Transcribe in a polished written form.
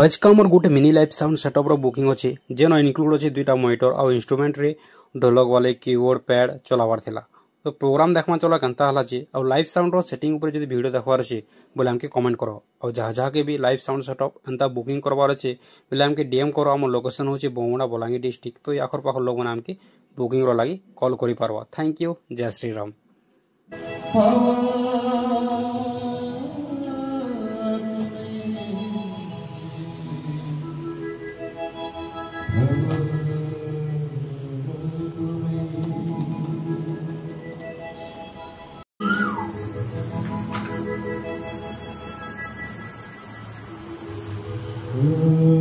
आज का मोर गोटे मिनी लाइव साउंड सेटअप रो बुकिंग अच्छे जेन इनक्लूड अच्छे दुईटा मॉनिटर आउ इंस्ट्रूमेंट रे ढोलक वाले कीबोर्ड पैड चलावार थिला। तो प्रोग्राम देखमा चला केनता हला जे आउ लाइव साउंड रो सेटिंग ऊपर जदी वीडियो देखवार अछि बोले हमके कमेंट करो आउ जहा जहा के भी लाइव साउंड सेटअप एंता बुकिंग करवार अछि बोले हमके डीएम करो। हम लोकेशन होचे बोमुडा बलांगीर डिस्ट्रिक्ट। तो आखर पाखर लोग माने हमके बुकिंग रो लागि कॉल करि पारबा। Thank you. जय श्री राम। Oh